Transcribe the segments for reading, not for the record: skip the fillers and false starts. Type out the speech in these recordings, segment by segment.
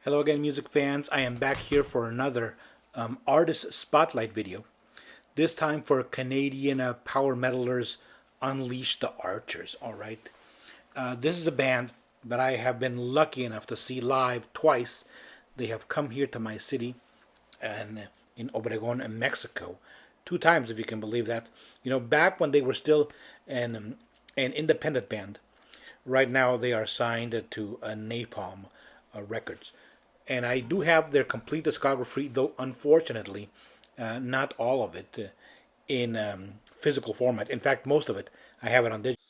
Hello again, music fans. I am back here for another artist spotlight video. This time for Canadian power metalers Unleash the Archers. All right, this is a band that I have been lucky enough to see live twice. They have come here to my city, and in Obregon, in Mexico, two times, if you can believe that. You know, back when they were still an independent band. Right now, they are signed to Napalm Records. And I do have their complete discography, though unfortunately, not all of it in physical format. In fact, most of it I have it on digital.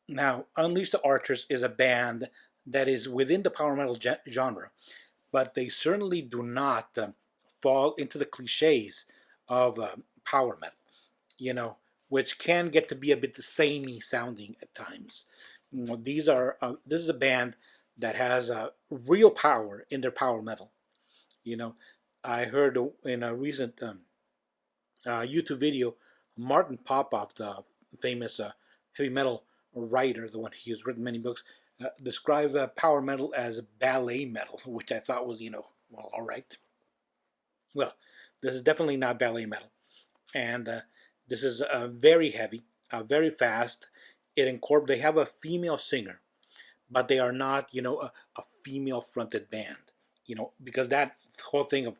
Now, Unleash the Archers is a band that is within the power metal genre, but they certainly do not fall into the cliches of power metal, you know, which can get to be a bit samey sounding at times. You know, this is a band that has real power in their power metal. You know, I heard in a recent YouTube video, Martin Popoff, the famous heavy metal writer, the one he has written many books, described power metal as ballet metal, which I thought was, well, all right. Well, this is definitely not ballet metal, and this is very heavy, very fast. They have a female singer, but they are not, a female-fronted band, because that whole thing of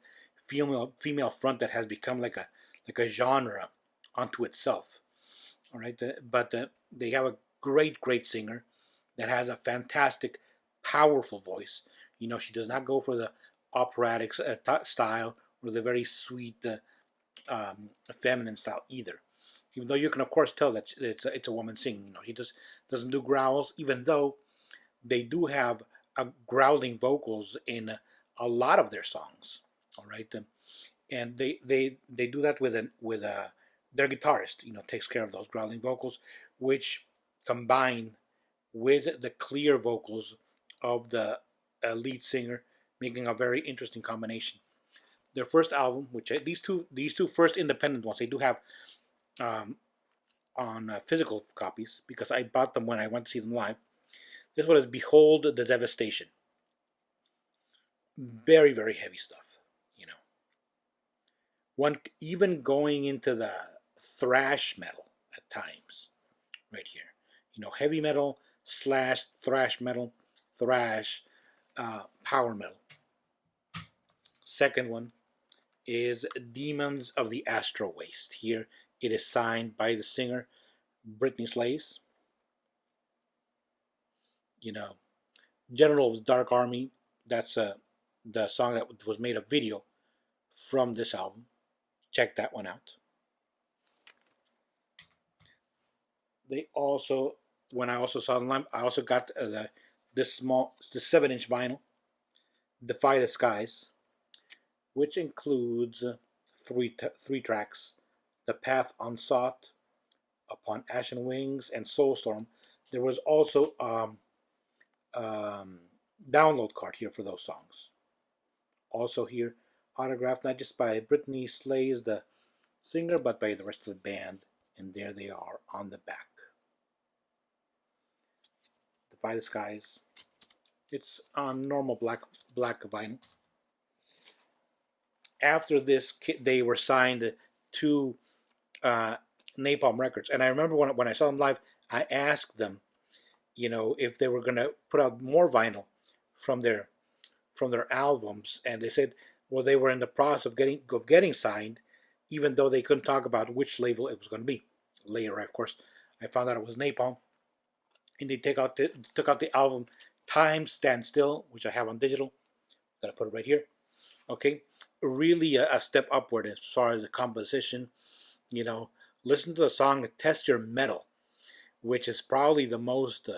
female fronted has become like a genre unto itself. All right, but they have a great singer that has a fantastic, powerful voice. You know, she does not go for the operatic style or the very sweet, feminine style either. Even though you can, of course, tell that it's a woman singing. You know, she just doesn't do growls, even though they do have growling vocals in a lot of their songs. All right, and they do that with their guitarist. Takes care of those growling vocals, which combine with the clear vocals of the lead singer, making a very interesting combination. Their first album, which these two first independent ones, they do have on physical copies because I bought them when I went to see them live. This one is Behold the Devastation. Very, very heavy stuff, One even going into the thrash metal at times, right here. Heavy metal / thrash metal, thrash, power metal. Second one is Demons of the ASTROWASTE. Here it is signed by the singer Britney Slays. General of the Dark Army, that's the song that was made a video from this album. Check that one out. They also, when I also saw them live, I also got this 7-inch vinyl, Defy the Skies, which includes three tracks: The Path Unsought, Upon Ashen Wings, and Soulstorm. There was also download card here for those songs. Also here, autographed not just by Britney Slays, the singer, but by the rest of the band. And there they are on the back. Defy the Skies. It's on normal black vinyl. After this, they were signed to Napalm Records. And I remember when I saw them live, I asked them, if they were going to put out more vinyl from their albums, and they said, well, they were in the process of getting signed, even though they couldn't talk about which label it was going to be. Later, of course, I found out it was Napalm, and they took out the album Time Stand Still, which I have on digital. I'm gonna put it right here. Okay, really a step upward as far as the composition. Listen to the song Test Your Metal, which is probably the most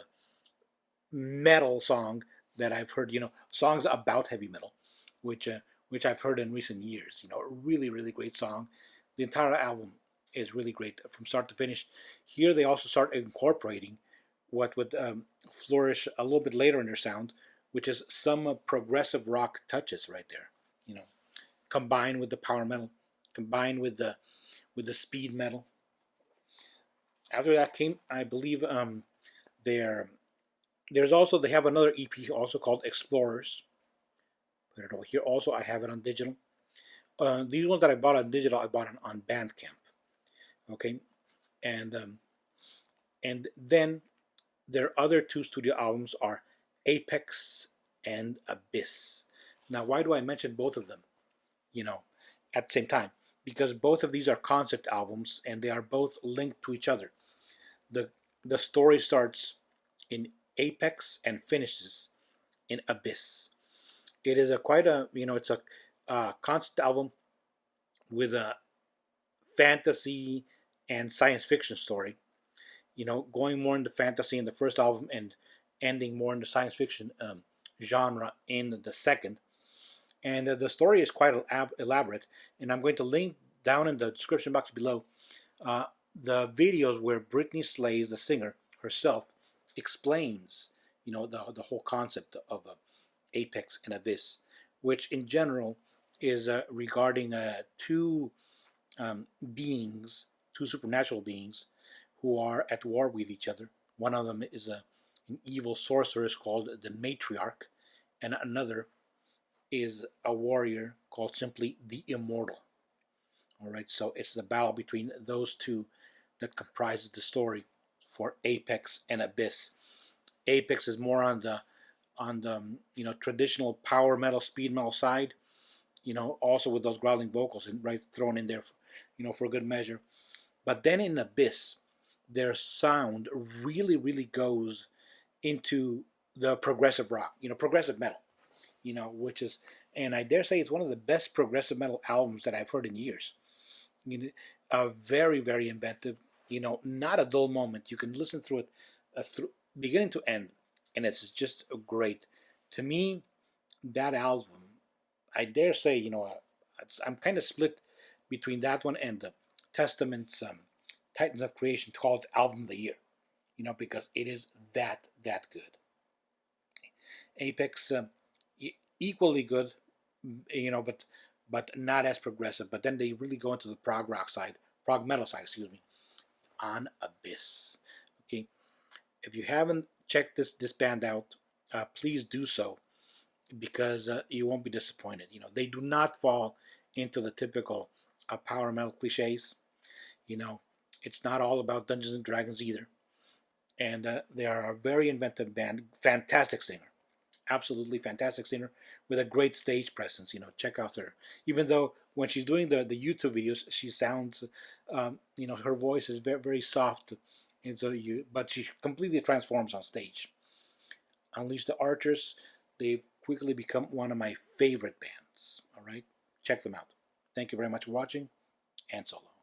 metal song that I've heard. Songs about heavy metal, which I've heard in recent years. A really, really great song. The entire album is really great from start to finish. Here they also start incorporating what would flourish a little bit later in their sound, which is some progressive rock touches right there. Combined with the power metal, combined with the speed metal. After that came, I believe, they have another EP also called Explorers, Put it over here. Also, I have it on digital. These ones that I bought on digital, I bought on Bandcamp. Okay, and then their other two studio albums are Apex and Abyss. Now, why do I mention both of them? At the same time, because both of these are concept albums and they are both linked to each other. The story starts in Apex and finishes in Abyss. It is it's a concept album with a fantasy and science fiction story. Going more into fantasy in the first album and ending more in the science fiction genre in the second. And the story is quite elaborate, and I'm going to link down in the description box below the videos where Britney Slays, the singer herself, explains, the whole concept of Apex and Abyss, which in general is regarding two beings, two supernatural beings, who are at war with each other. One of them is an evil sorceress called the Matriarch, and another is a warrior called simply the Immortal. All right, so it's the battle between those two that comprises the story for Apex and Abyss. Apex is more on the traditional power metal, speed metal side. Also with those growling vocals and right thrown in there, for good measure. But then in Abyss, their sound really, really goes into the progressive rock, progressive metal, which is, and I dare say it's one of the best progressive metal albums that I've heard in years. Very, very inventive, not a dull moment. You can listen through it through beginning to end, and it's just great. To me, that album, I dare say, I'm kind of split between that one and the Testament's Titans of Creation, called Album of the Year, because it is that good. Apex, equally good, but not as progressive. But then they really go into the prog metal side, on Abyss. Okay, if you haven't checked this band out, please do so, because you won't be disappointed. They do not fall into the typical power metal cliches. It's not all about Dungeons and Dragons either. And they are a very inventive band, fantastic singer, absolutely fantastic singer with a great stage presence. Check out her. Even though when she's doing the YouTube videos, she sounds, her voice is very, very soft, and but she completely transforms on stage. Unleash the Archers, they've quickly become one of my favorite bands. All right, check them out. Thank you very much for watching, and so long.